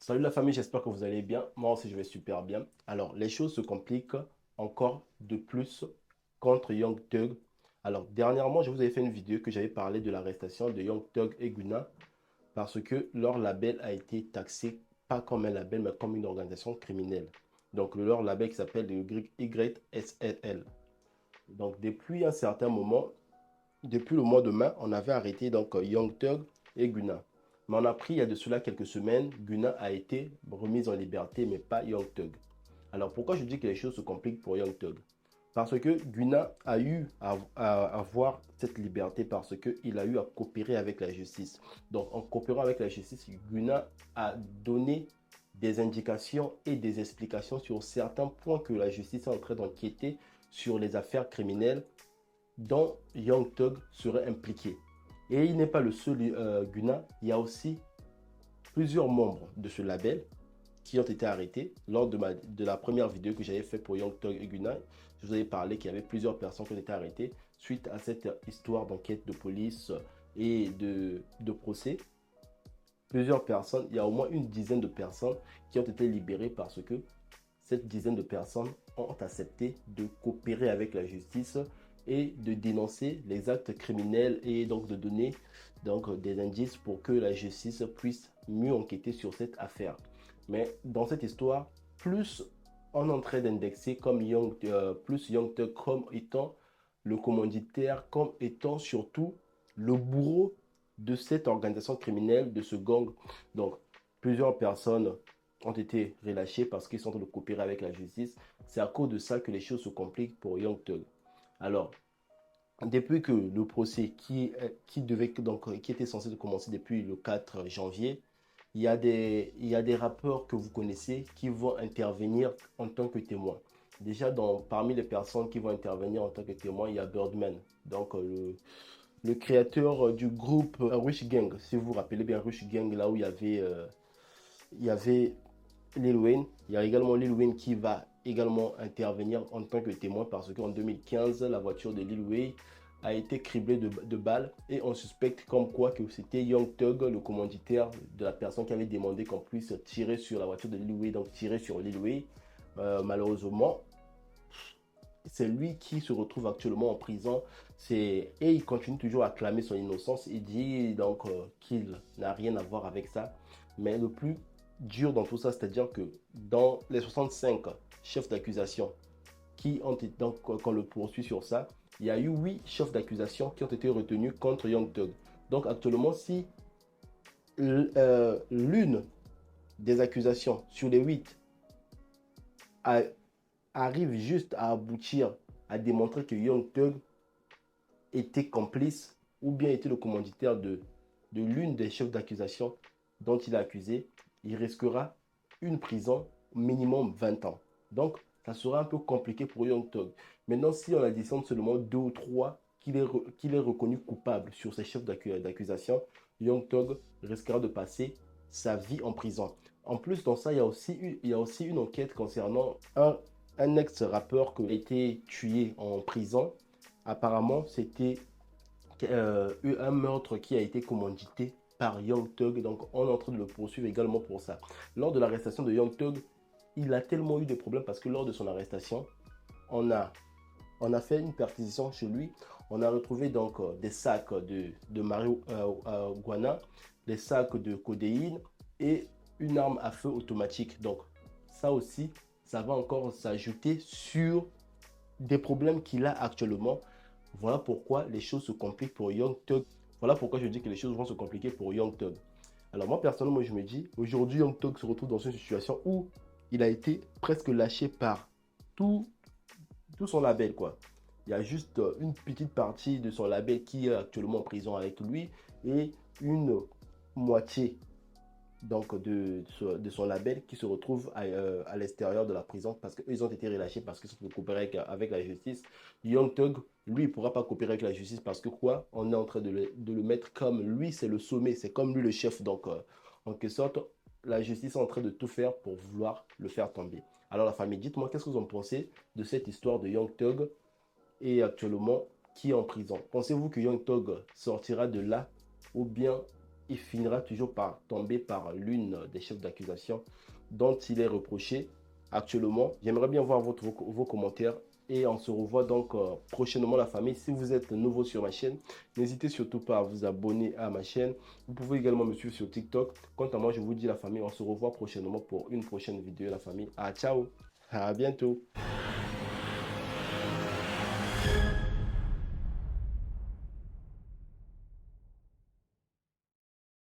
Salut la famille, j'espère que vous allez bien. Moi aussi, je vais super bien. Alors, les choses se compliquent encore de plus contre Young Thug. Alors, dernièrement, je vous avais fait une vidéo que j'avais parlé de l'arrestation de Young Thug et Gunna parce que leur label a été taxé pas comme un label, mais comme une organisation criminelle. Donc, leur label qui s'appelle le YSLL. Donc, depuis un certain moment, depuis le mois de mai, on avait arrêté donc Young Thug et Gunna. Mais on a pris il y a de cela quelques semaines, Gunna a été remise en liberté, mais pas Young Thug. Alors pourquoi je dis que les choses se compliquent pour Young Thug? Parce que Gunna a eu à avoir cette liberté parce qu'il a eu à coopérer avec la justice. Donc en coopérant avec la justice, Gunna a donné des indications et des explications sur certains points que la justice est en train d'enquêter sur les affaires criminelles dont Young Thug serait impliqué. Et il n'est pas le seul Gunna, il y a aussi plusieurs membres de ce label qui ont été arrêtés. Lors de la première vidéo que j'avais fait pour Young Thug et Gunna, je vous avais parlé qu'il y avait plusieurs personnes qui ont été arrêtées suite à cette histoire d'enquête de police et de procès. Plusieurs personnes, il y a au moins une dizaine de personnes qui ont été libérées parce que cette dizaine de personnes ont accepté de coopérer avec la justice et de dénoncer les actes criminels et donc de donner donc des indices pour que la justice puisse mieux enquêter sur cette affaire. Mais dans cette histoire, plus on est en train d'indexer comme plus Young Thug comme étant le commanditaire, comme étant surtout le bourreau de cette organisation criminelle, de ce gang. Donc, plusieurs personnes ont été relâchées parce qu'ils sont en train de coopérer avec la justice. C'est à cause de ça que les choses se compliquent pour Young Thug. Alors, depuis que le procès qui était censé commencer depuis le 4 janvier, il y a des rappeurs que vous connaissez qui vont intervenir en tant que témoins. Déjà, parmi les personnes qui vont intervenir en tant que témoins, il y a Birdman, donc le créateur du groupe Rush Gang. Si vous vous rappelez bien Rush Gang, là où il y avait Lil Wayne. Il y a également Lil Wayne qui va également intervenir en tant que témoin parce qu'en 2015, la voiture de Lil Wayne a été criblée de balles et on suspecte comme quoi que c'était Young Thug, le commanditaire de la personne qui avait demandé qu'on puisse tirer sur la voiture de Lil Wayne, donc tirer sur Lil Wayne. Malheureusement, c'est lui qui se retrouve actuellement en prison. Et il continue toujours à clamer son innocence. Il dit donc qu'il n'a rien à voir avec ça. Mais le plus dur dans tout ça, c'est-à-dire que dans les 65 chefs d'accusation qui ont été, donc qu'on le poursuit sur ça, il y a eu 8 chefs d'accusation qui ont été retenus contre Young Thug. Donc actuellement, si l'une des accusations sur les 8 a, arrive juste à aboutir à démontrer que Young Thug était complice ou bien était le commanditaire de l'une des chefs d'accusation dont il est accusé, il risquera une prison minimum 20 ans. Donc, ça sera un peu compliqué pour Young Thug. Maintenant, si on additionne seulement deux ou trois qu'il est reconnu coupable sur ces chefs d'accusation, Young Thug risquera de passer sa vie en prison. En plus, dans ça, il y a aussi une enquête concernant un ex-rappeur qui a été tué en prison. Apparemment, c'était un meurtre qui a été commandité par Young Thug. Donc, on est en train de le poursuivre également pour ça. Lors de l'arrestation de Young Thug, il a tellement eu de problèmes parce que lors de son arrestation, on a, on a fait une perquisition chez lui. On a retrouvé donc des sacs de marijuana, des sacs de codéine et une arme à feu automatique. Donc, ça aussi, ça va encore s'ajouter sur des problèmes qu'il a actuellement. Voilà pourquoi les choses se compliquent pour Young Thug. Voilà pourquoi je dis que les choses vont se compliquer pour Young Thug. Alors moi personnellement, je me dis, aujourd'hui Young Thug se retrouve dans une situation où il a été presque lâché par tout, tout son label, quoi. Il y a juste une petite partie de son label qui est actuellement en prison avec lui et une moitié donc de son label qui se retrouve à l'extérieur de la prison parce qu'ils ont été relâchés parce qu'ils sont coopérés avec la justice. Young Thug, lui, il ne pourra pas coopérer avec la justice parce que quoi? On est en train de le mettre comme lui, c'est le sommet, c'est comme lui le chef. Donc, en quelque sorte, la justice est en train de tout faire pour vouloir le faire tomber. Alors, la famille, dites-moi, qu'est-ce que vous en pensez de cette histoire de Young Thug et actuellement qui est en prison? Pensez-vous que Young Thug sortira de là ou bien il finira toujours par tomber par l'une des chefs d'accusation dont il est reproché actuellement. J'aimerais bien voir vos commentaires et on se revoit donc prochainement la famille. Si vous êtes nouveau sur ma chaîne, n'hésitez surtout pas à vous abonner à ma chaîne. Vous pouvez également me suivre sur TikTok. Quant à moi, je vous dis la famille, on se revoit prochainement pour une prochaine vidéo la famille. Ah, ciao, à bientôt.